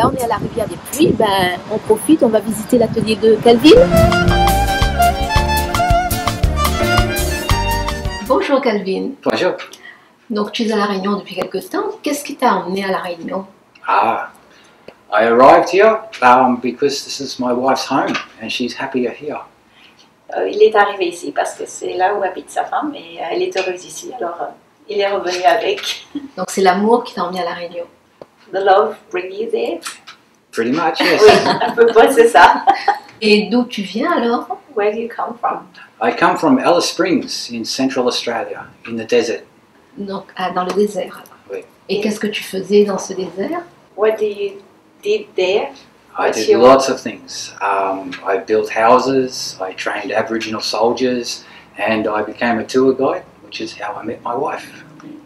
là, on est à la rivière des Puits. Ben, on profite, on va visiter l'atelier de Calvin. Bonjour Calvin. Bonjour. Donc tu es à La Réunion depuis quelques temps. Qu'est-ce qui t'a emmené à La Réunion? I arrived here because this is my wife's home and she's happier here. Il est arrivé ici parce que c'est là où habite sa femme et elle est heureuse ici, alors il est revenu avec. Donc c'est l'amour qui t'a emmené à La Réunion. The love bring you there? Pretty much, yes. Oui, à peu près c'est ça. Et d'où tu viens alors? Where do you come from? I come from Alice Springs in Central Australia, in the desert. Donc dans le désert. Oui. Et qu'est-ce que tu faisais dans ce désert? What do you did there? I did lots of things. I built houses, I trained Aboriginal soldiers, and I became a tour guide, which is how I met my wife.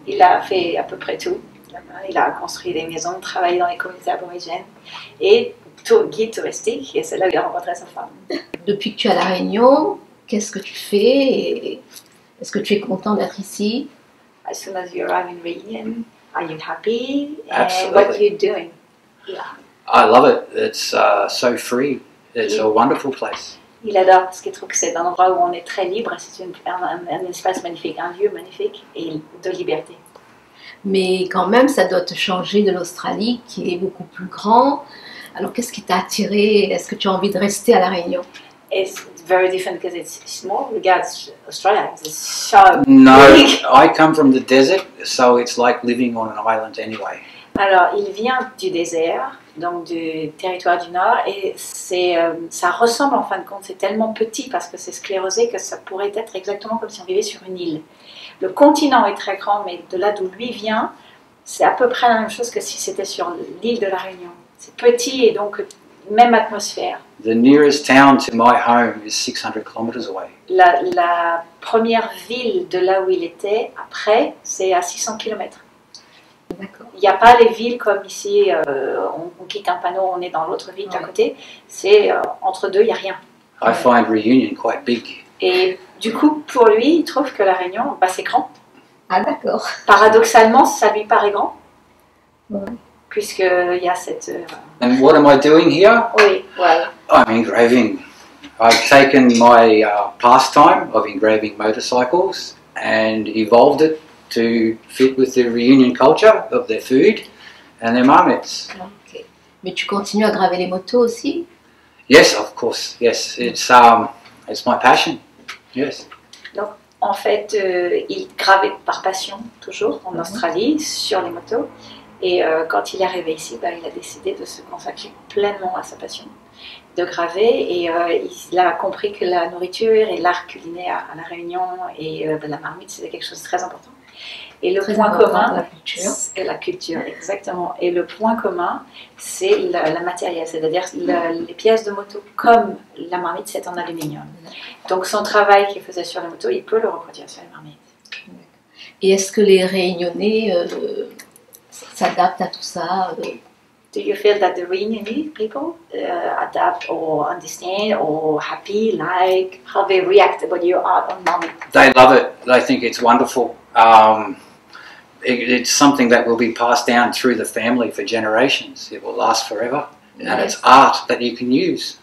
Il a fait à peu près tout. Il a construit des maisons, travaillé dans les communautés aborigènes et guide touristique, et c'est là où il a rencontré sa femme. Depuis que tu es à La Réunion, qu'est-ce que tu fais? Est-ce que tu es content d'être ici? As soon as you arrive in Réunion, are you happy? Absolutely. And what are you doing? Yeah. I love it. It's so free. It's a wonderful place. Il adore parce qu'il trouve que c'est un endroit où on est très libre, c'est un espace magnifique, un lieu magnifique et de liberté. Mais quand même, ça doit te changer de l'Australie qui est beaucoup plus grand. Alors qu'est-ce qui t'a attiré? Est-ce que tu as envie de rester à La Réunion? It's very different because it's small regards Australia. It's so No, big. I come from the desert, so it's like living on an island anyway. Alors, il vient du désert, donc du territoire du Nord, et ça ressemble en fin de compte, c'est tellement petit parce que c'est sclérosé que ça pourrait être exactement comme si on vivait sur une île. Le continent est très grand, mais de là d'où lui vient, c'est à peu près la même chose que si c'était sur l'île de La Réunion. C'est petit et donc même atmosphère. The nearest town to my home is 600 kilometers away. La première ville de là où il était, après, c'est à 600 km. D'accord. Il n'y a pas les villes comme ici, on quitte un panneau, on est dans l'autre ville d'à côté. C'est entre deux, il n'y a rien. I find Reunion quite big. Et du coup, pour lui, il trouve que La Réunion, bah, c'est grand. Ah d'accord. Paradoxalement, ça lui paraît grand, Ouais. puisqu'il y a cette... And what am I doing here? Oui, voilà. I'm engraving. I've taken my pastime of engraving motorcycles and evolved it to fit with the Reunion culture of their food and their marmits. Okay. Mais tu continues à graver les motos aussi? Yes, of course. Yes, it's my passion. Yes. Donc, en fait, il gravait par passion, toujours, en Australie, sur les motos. Et quand il est arrivé ici, bah, il a décidé de se consacrer pleinement à sa passion, de graver. Et il a compris que la nourriture et l'art culinaire à La Réunion et la marmite, c'était quelque chose de très important. Et le point commun, la culture. c'est la culture, exactement. Et le point commun, c'est la matériel, c'est-à-dire les pièces de moto, comme la marmite, c'est en aluminium. Donc son travail qu'il faisait sur les motos, il peut le reproduire sur les marmites. Et est-ce que les Réunionnais s'adaptent à tout ça? Do you feel that the Reunion people adapt or understand or happy, like how they react when you are on marmite? They love it. They think it's wonderful. It's something that will be passed down through the family for generations. It will last forever. And it's art that you can use.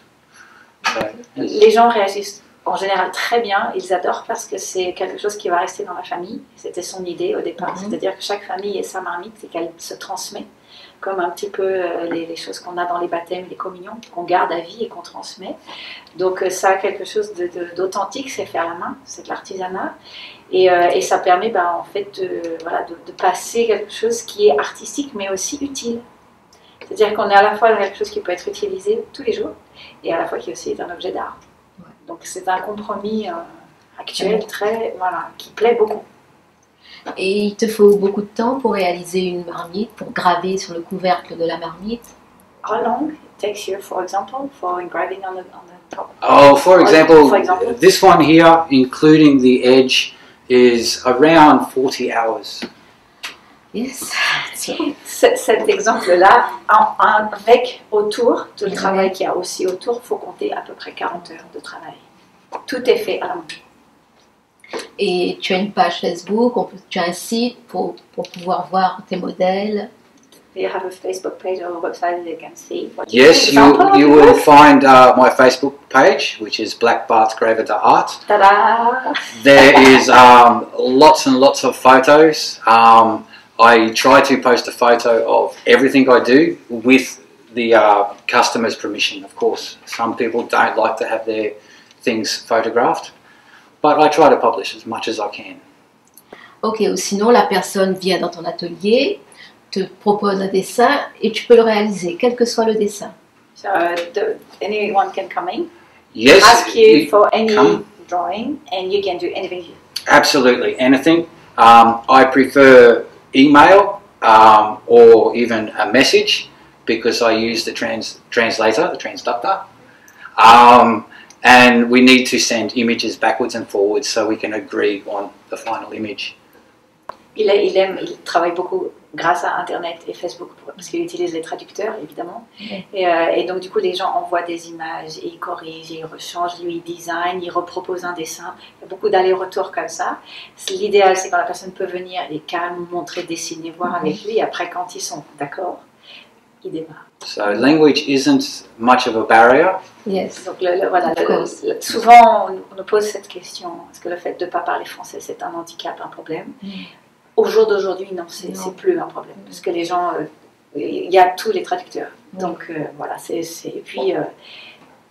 So, yes. Les gens réagissent en général très bien, ils adorent parce que c'est quelque chose qui va rester dans la famille. C'était son idée au départ, c'est-à-dire que chaque famille ait sa marmite et qu'elle se transmet, comme un petit peu les choses qu'on a dans les baptêmes, les communions, qu'on garde à vie et qu'on transmet. Donc ça a quelque chose d'authentique, c'est fait à la main, c'est de l'artisanat. Et ça permet en fait de passer quelque chose qui est artistique mais aussi utile. C'est-à-dire qu'on est à la fois dans quelque chose qui peut être utilisé tous les jours et à la fois qui aussi est un objet d'art. Ouais. Donc c'est un compromis actuel qui plaît beaucoup. Et il te faut beaucoup de temps pour réaliser une marmite, pour graver sur le couvercle de la marmite? How long it takes you, for example, for engraving on the top? Oh, for example, this one here, including the edge, is around 40 hours. Yes. Cet exemple-là, avec autour, tout le travail qu'il y a aussi autour, il faut compter à peu près 40 heures de travail. Tout est fait à la main. Et tu as une page Facebook, tu as un site pour pouvoir voir tes modèles? Do you have a Facebook page or a website that they can see? Yes, you will find my Facebook page, which is Black Bart's Graver de Art. Ta-da! There is lots and lots of photos. I try to post a photo of everything I do with the customer's permission, of course. Some people don't like to have their things photographed, but I try to publish as much as I can. Ok, ou sinon la personne vient dans ton atelier, te propose un dessin et tu peux le réaliser, quel que soit le dessin. So anyone can come in, Yes, ask you for any come. drawing, and you can do anything. Absolutely, anything. I prefer email or even a message because I use the translator, the transductor. And we need to send images backwards and forwards so we can agree on the final image. Il travaille beaucoup grâce à Internet et Facebook parce qu'il utilise les traducteurs évidemment. Et donc du coup les gens envoient des images, et ils corrigent, ils rechangent, lui ils design, ils reproposent un dessin. Il y a beaucoup d'allers-retours comme ça. L'idéal c'est quand la personne peut venir et carrément montrer, dessiner, voir avec lui. Et après quand ils sont d'accord, ils démarrent. So language isn't much of a barrier. Yes. Donc souvent on nous pose cette question, est-ce que le fait de ne pas parler français c'est un handicap, un problème? Au jour d'aujourd'hui, non, c'est plus un problème, parce que les gens, il y a tous les traducteurs, donc voilà, et puis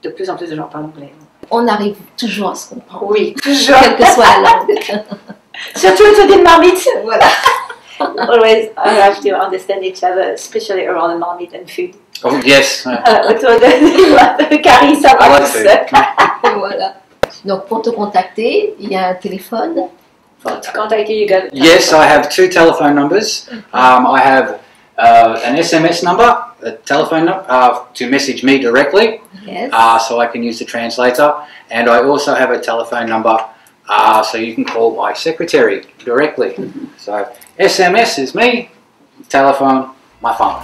de plus en plus de gens parlent anglais. On arrive toujours à se comprendre. Oui, toujours. Quelle que soit la langue. Surtout autour d'une marmite. Voilà. Always have to understand each other, especially around the marmite and food. Oh yes. Autour de Carrie, ça va tout seul. Voilà. Donc pour te contacter, il y a un téléphone. To contact you, you got Yes, I have 2 telephone numbers. I have an SMS number, a telephone number to message me directly, Yes. so I can use the translator, and I also have a telephone number so you can call my secretary directly. So SMS is me, telephone, my phone.